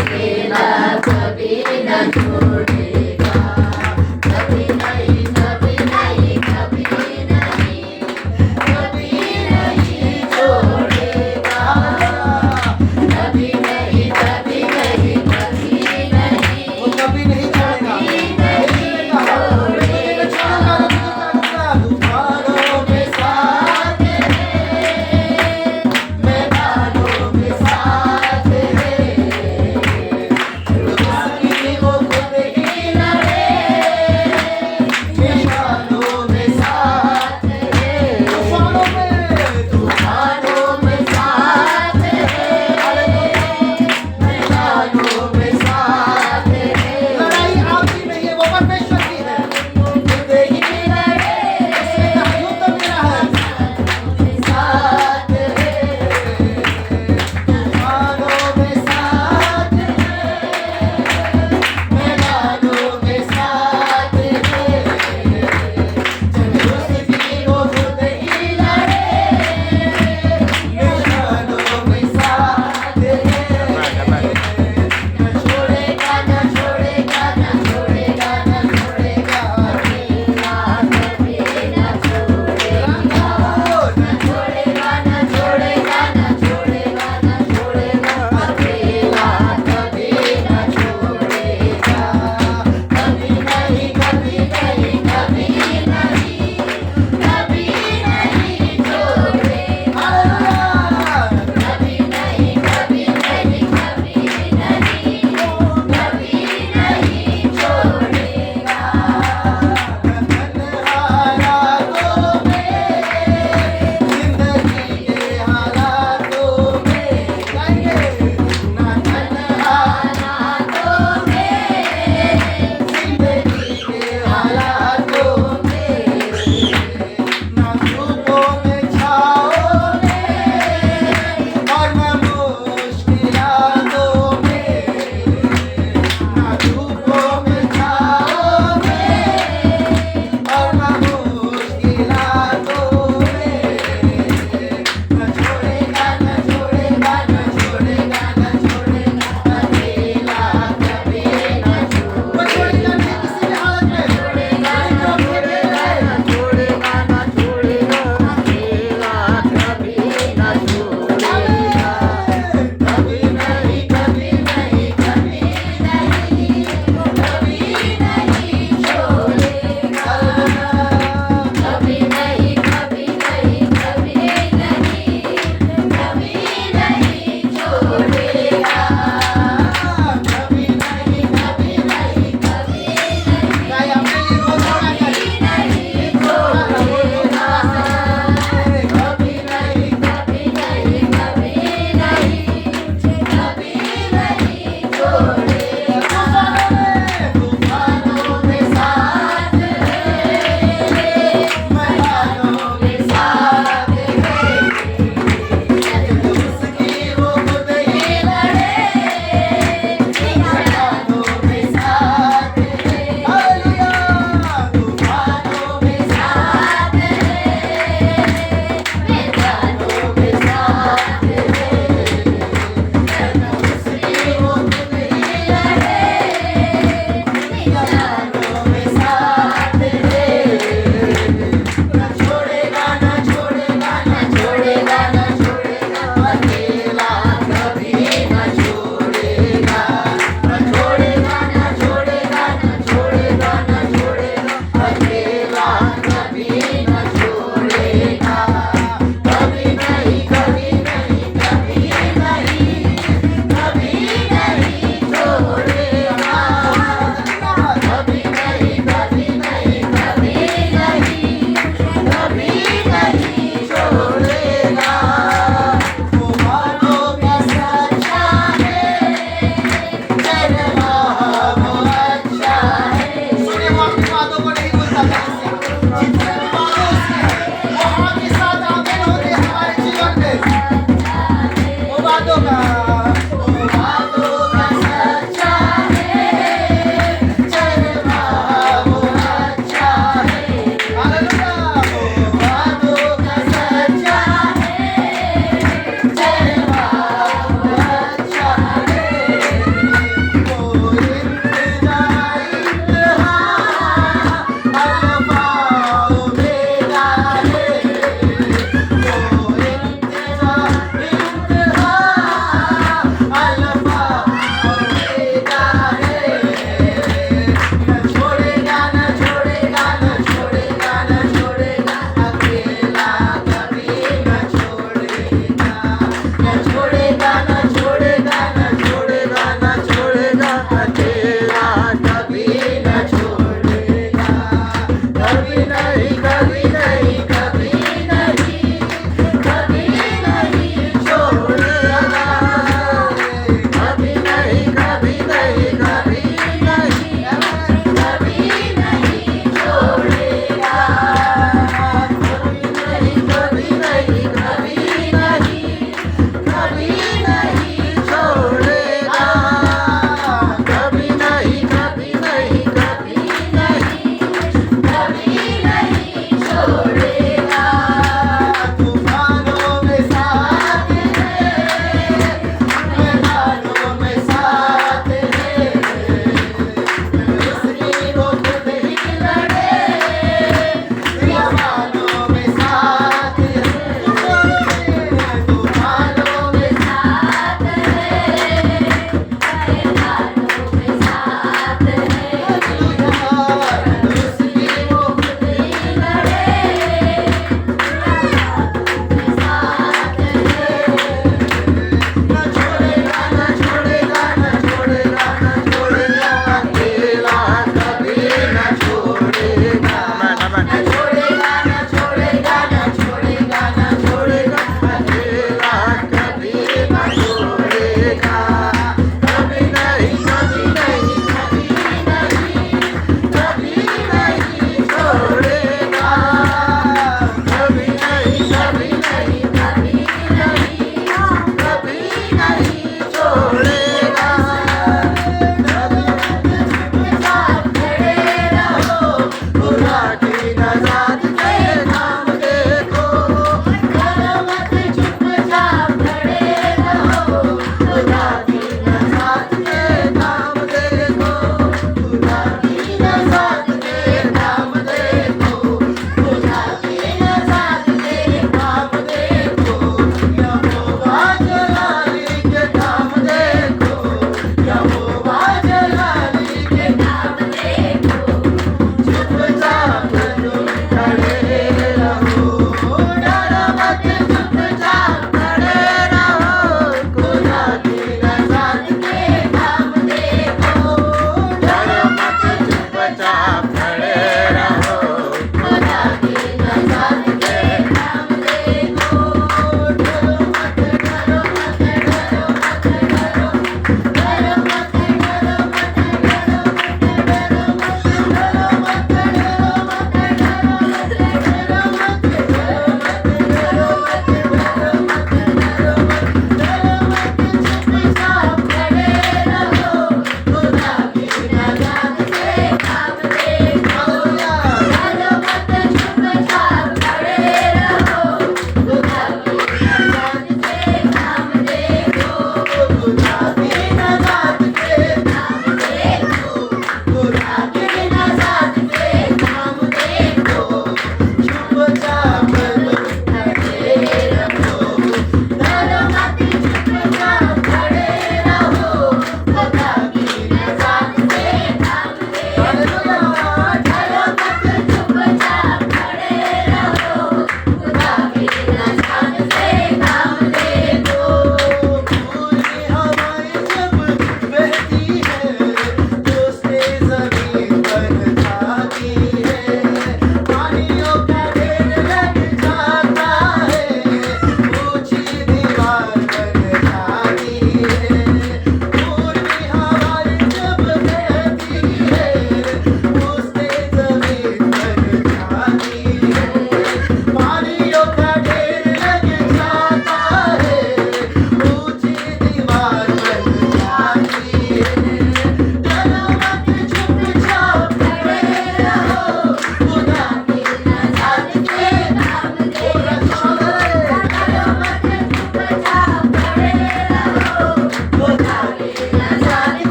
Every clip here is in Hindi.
अकेला कभी न छोड़ेगा, कभी नहीं, कभी नहीं, कभी नहीं, कभी नहीं छोड़ेगा, कभी नहीं, कभी नहीं, कभी नहीं, वो कभी नहीं छोड़ेगा। तूफानों में साथ है, मैदानों में साथ है, उसकी वो खुद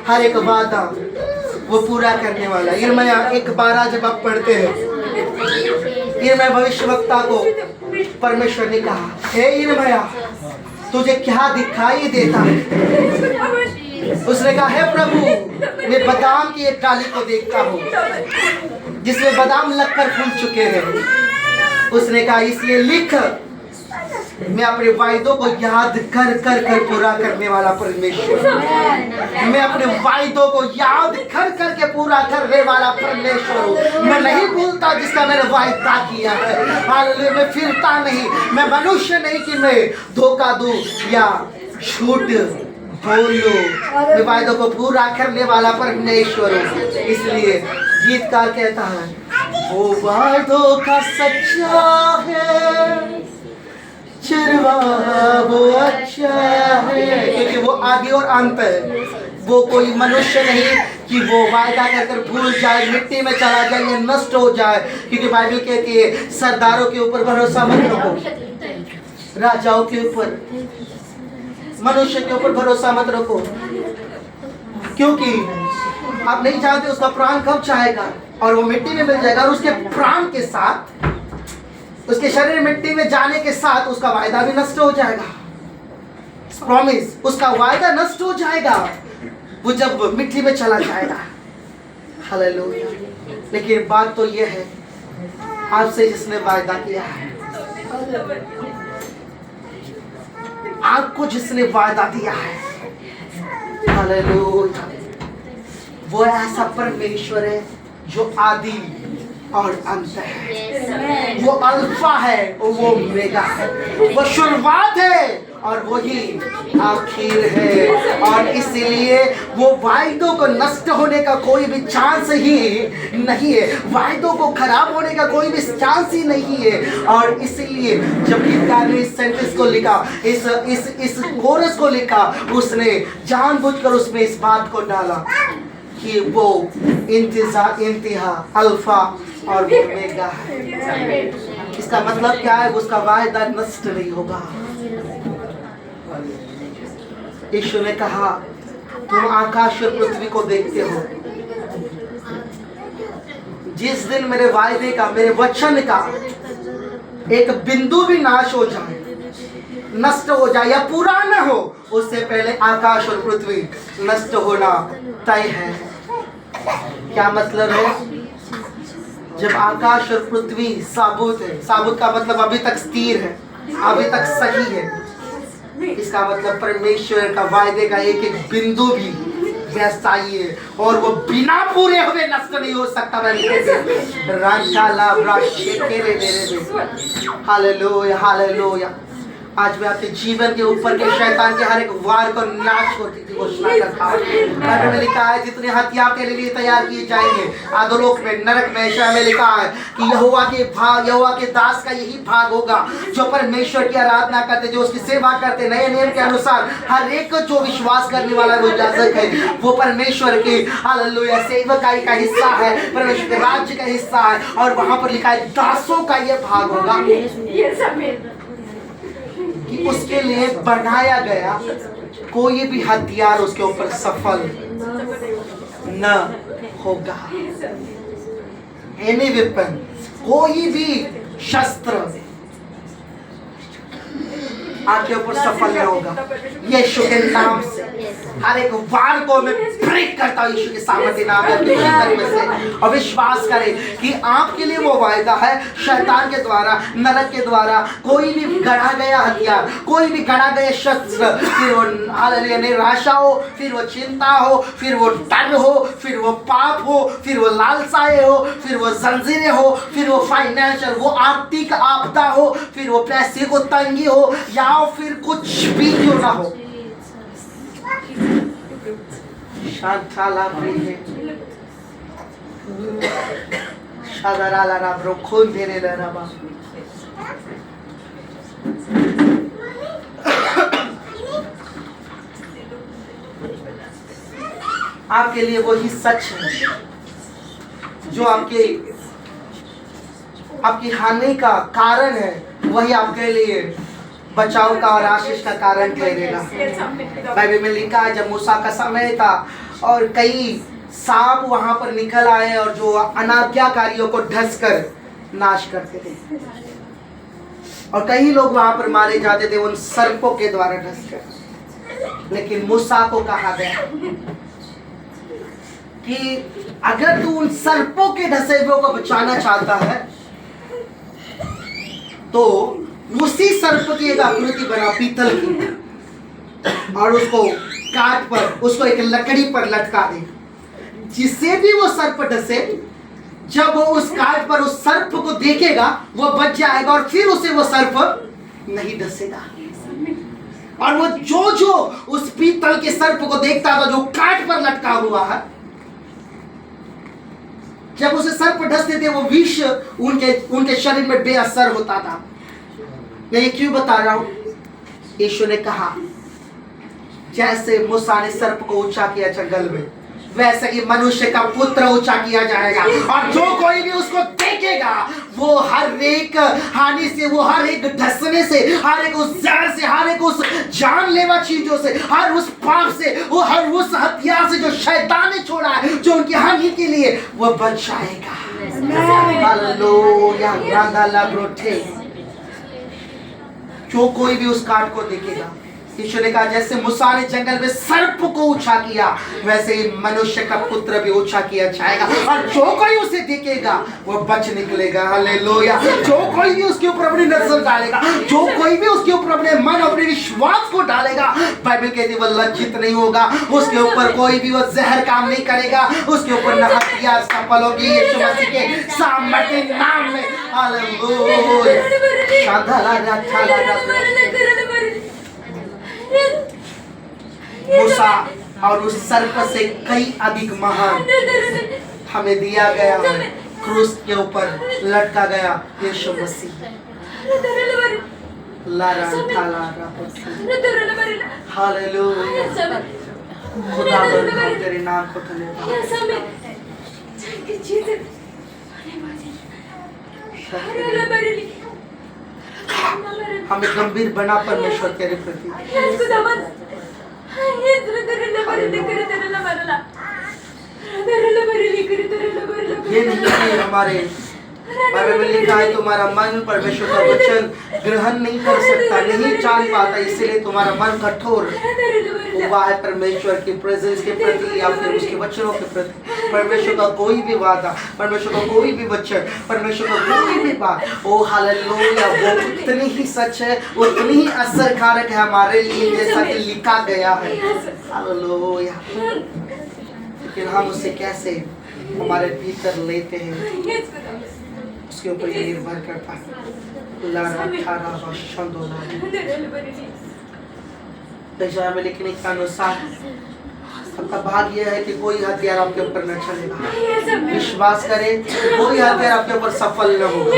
हर एक वादा वो पूरा करने वाला। यिर्मयाह 1:12 जब आप पढ़ते हैं, यिर्मयाह भविष्यवक्ता को परमेश्वर ने कहा, हे यिर्मयाह, तुझे क्या दिखाई देता है? उसने कहा, हे प्रभु, मैं बादाम की एक डाली को देखता हूँ जिसमें बादाम लगकर फूल चुके हैं। उसने कहा, इसलिए लिख, मैं अपने वायदों को याद कर कर कर पूरा करने वाला परमेश्वर, मैं अपने वायदों को याद कर कर के पूरा करने वाला परमेश्वर हूँ। मैं नहीं भूलता जिसका मैंने वायदा किया है। हालेलुया। मैं फिरता नहीं, मैं मनुष्य नहीं कि मैं धोखा दूं या झूठ बोलूं। मैं वायदों को पूरा करने वाला परमेश्वर हूँ। इसलिए गीतकार कहता है, वो वायदों का सच्चा है, चरवाहा वो अच्छा है, क्योंकि वो आदि और अंत है। वो कोई मनुष्य नहीं कि वो वायदा कर भूल जाए, मिट्टी में चला जाए या नष्ट हो जाए। क्योंकि बाइबल कहती है, सरदारों के ऊपर भरोसा मत रखो, राजाओं के ऊपर, मनुष्य के ऊपर भरोसा मत रखो, क्योंकि आप नहीं जानते उसका प्राण कब जाएगा और वो मिट्टी में मिल जाएगा। और उसके प्राण के साथ, उसके शरीर मिट्टी में जाने के साथ उसका वायदा भी नष्ट हो जाएगा। प्रॉमिस, उसका वायदा नष्ट हो जाएगा वो जब मिट्टी में चला जाएगा। हालेलुया। लेकिन बात तो ये है, आपसे जिसने वायदा किया है, आपको जिसने वायदा दिया है, हालेलुया, वो ऐसा परमेश्वर है जो आदि और अंत है। वो अल्फा है और वो ओमेगा है। वो शुरुआत है और वही आखिर है। और इसलिए वो वायदों को नष्ट होने का कोई भी चांस ही नहीं है, वायदों को खराब होने का कोई भी चांस ही नहीं है। और इसलिए जब गीतकार ने इस सेंटेंस को लिखा, इस कोरस को लिखा, उसने जानबूझकर उसमें इस बात को डाला कि वो इंतहा अल्फा और ओमेगा है। इसका मतलब क्या है? उसका वायदा नष्ट नहीं होगा। यीशु ने कहा, तुम आकाश और पृथ्वी को देखते हो, जिस दिन मेरे वायदे का, मेरे वचन का एक बिंदु भी नाश हो जाए, नष्ट हो जाए या पूरा न हो, उससे पहले आकाश और पृथ्वी नष्ट होना तय है। क्या मतलब है? जब आकाश और पृथ्वी साबुत है, साबुत का मतलब अभी तक स्थिर है, अभी तक सही है, इसका मतलब परमेश्वर का वायदे का एक एक बिंदु भी वैसा ही है और वो बिना पूरे हुए नष्ट नहीं हो सकता। Hallelujah, hallelujah. आज मैं आपके जीवन के ऊपर के शैतान के हर एक वार को नाश होती थी घोषणा करता हूँ। बाइबल में लिखा है, जितने हथियार तेरे लिए तैयार किए जाएंगे अधोलोक में, नरक में, ऐसा में लिखा है कि यहोवा के दास का यही भाग होगा जो परमेश्वर की आराधना करते, जो उसकी सेवा करते, नए नियम के अनुसार हर एक जो विश्वास करने वाला वो याजक है, वो परमेश्वर के हालेलुया सेवकाई का हिस्सा है, परमेश्वर के राज्य का हिस्सा है। और वहां पर लिखा है दासों का ये भाग होगा कि उसके लिए बनाया गया कोई भी हथियार उसके ऊपर सफल न होगा। एनी वेपन, कोई भी शस्त्र आपके ऊपर सफल नहीं होगा। यीशु के नाम से हर एक वार को मैं ब्रेक करता हूँ यीशु के सामर्थ्य नाम से। और विश्वास करें कि आपके लिए वो वायदा है, शैतान के द्वारा, नरक के द्वारा कोई भी गढ़ा गया हथियार, कोई भी गढ़ा गया शस्त्र, फिर वो हालेलुया निराशा हो, फिर वो चिंता हो, फिर वो डर हो, फिर वो पाप हो, फिर वो लालसाएं हो, फिर वो जंजीरें हो, फिर वो फाइनेंशियल, वो आर्थिक आपदा हो, फिर वो पैसे को तंगी हो, या फिर कुछ भी क्यों ना हो, शांताला प्रिय शादाराला राब्रो खोल देने लगा। आपके लिए वही सच है जो आपकी हानि का कारण है, वही आपके लिए बचाव का और आशीष का कारण ठहरेगा। बाइबल में लिखा है जब मूसा का समय था और कई सांप वहां पर निकल आए और जो अनाज्ञाकारियों को ढस कर नाश करते थे, और कई लोग वहां पर मारे जाते थे उन सर्पों के द्वारा ढस कर। लेकिन मूसा को कहा गया कि अगर तू उन सर्पों के ढसे हुए को बचाना चाहता है तो उसी सर्प की एक आकृति बना पीतल की और उसको काट पर उसको एक लकड़ी पर लटका दे, जिससे भी वो सर्प ढसे जब वो उस काट पर उस सर्प को देखेगा वो बच जाएगा और फिर उसे वो सर्प नहीं डसेगा। और वो जो उस पीतल के सर्प को देखता था जो काट पर लटका हुआ है, जब उसे सर्प ढसते थे वो विष उनके शरीर में बेअसर होता था। मैं ये क्यों बता रहा हूं? यीशु ने कहा जैसे मूसा ने सर्प को ऊंचा किया जंगल में, वैसे ही मनुष्य का पुत्र ऊंचा किया जाएगा और जो कोई भी उसको देखेगा वो हर एक हानि से, वो हर एक ढसने से, हर एक उस जहर से, हर एक उस जानलेवा चीजों से, हर उस पाप से, वो हर उस हथियार से जो शैतान ने छोड़ा है जो उनकी हानि के लिए, वो बच जाएगा। हालेलुया। जो कोई भी उस काट को देखेगा, यीशु ने कहा जैसे मूसा ने जंगल में सर्प को ऊंचा किया वैसे ही मनुष्य का पुत्र भी ऊंचा किया जाएगा और जो कोई उसे देखेगा वो बच निकलेगा। हालेलुया। जो कोई भी उसके ऊपर अपनी नजर डालेगा, जो कोई भी उसके ऊपर अपने मन, अपने विश्वास को डालेगा, बाइबल कहती है वो लज्जित नहीं होगा, उसके ऊपर कोई भी वो जहर काम नहीं करेगा, उसके ऊपर न हथियार सफल होगी यीशु मसीह के सामर्थ्य नाम में। हालेलुया। मूसा और उस सर्प से कई अधिक महान हमें दिया गया है, क्रूस के ऊपर लटका गया यीशु मसीह। हालेलुया। खुदा तेरे नाम को धन्यवाद। हमें गंभीर बना परमेश्वर तेरे प्रति। ये नहीं कि हमारे बाइबल में लिखा है तुम्हारा मन परमेश्वर का वचन ग्रहण नहीं कर सकता, नहीं जान पाता, इसलिए तुम्हारा मन कठोर हुआ है परमेश्वर की प्रेजेंस के प्रति या फिर उसके वचनों के प्रति। परमेश्वर का कोई भी वादा, परमेश्वर का कोई भी वचन, परमेश्वर का कोई भी बात, ओ हालेलुया, वो उतनी ही सच है, उतनी ही असरकारक है हमारे लिए जैसा कि लिखा गया है। हालेलुया। लेकिन हम उसे कैसे हमारे भीतर लेते हैं उसके ऊपर ये निर्भर करता है। में लिखने के अनुसार आपका भाग्य है कि कोई हथियार आपके ऊपर न चलेगा। विश्वास करें, कोई हथियार आपके ऊपर सफल न होगा।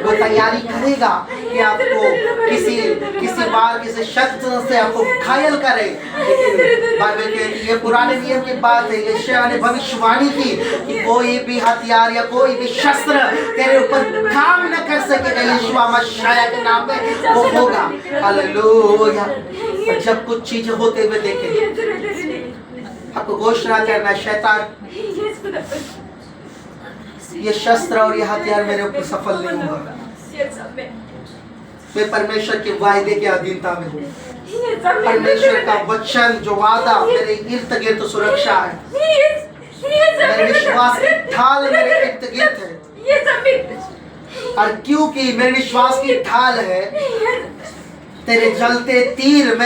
वो तैयारी करेगा कि आपको किसी बार किसी शस्त्र से आपको घायल करे, लेकिन बाइबल कहती है, पुराने नियम की बात है, यशायाह ने भविष्यवाणी की कि कोई भी हथियार या कोई भी शस्त्र तेरे ऊपर काम न कर सकेगा। यीशु मसीह के नाम में वो होगा। हालेलुया। जब कुछ चीजें होते हुए देखें, आपको घोषणा करना, शैतान ये शस्त्र और ये हथियार मेरे ऊपर सफल नहीं होगा। मैं परमेश्वर के वायदे के अधीनता में हूँ। परमेश्वर का वचन जो वादा मेरे इर्द गिर्द सुरक्षा है, मेरे विश्वास की ढाल मेरे इर्द गिर्द है। और क्योंकि मेरे विश्वास की ढाल है, तेरे जलते तीर मेरे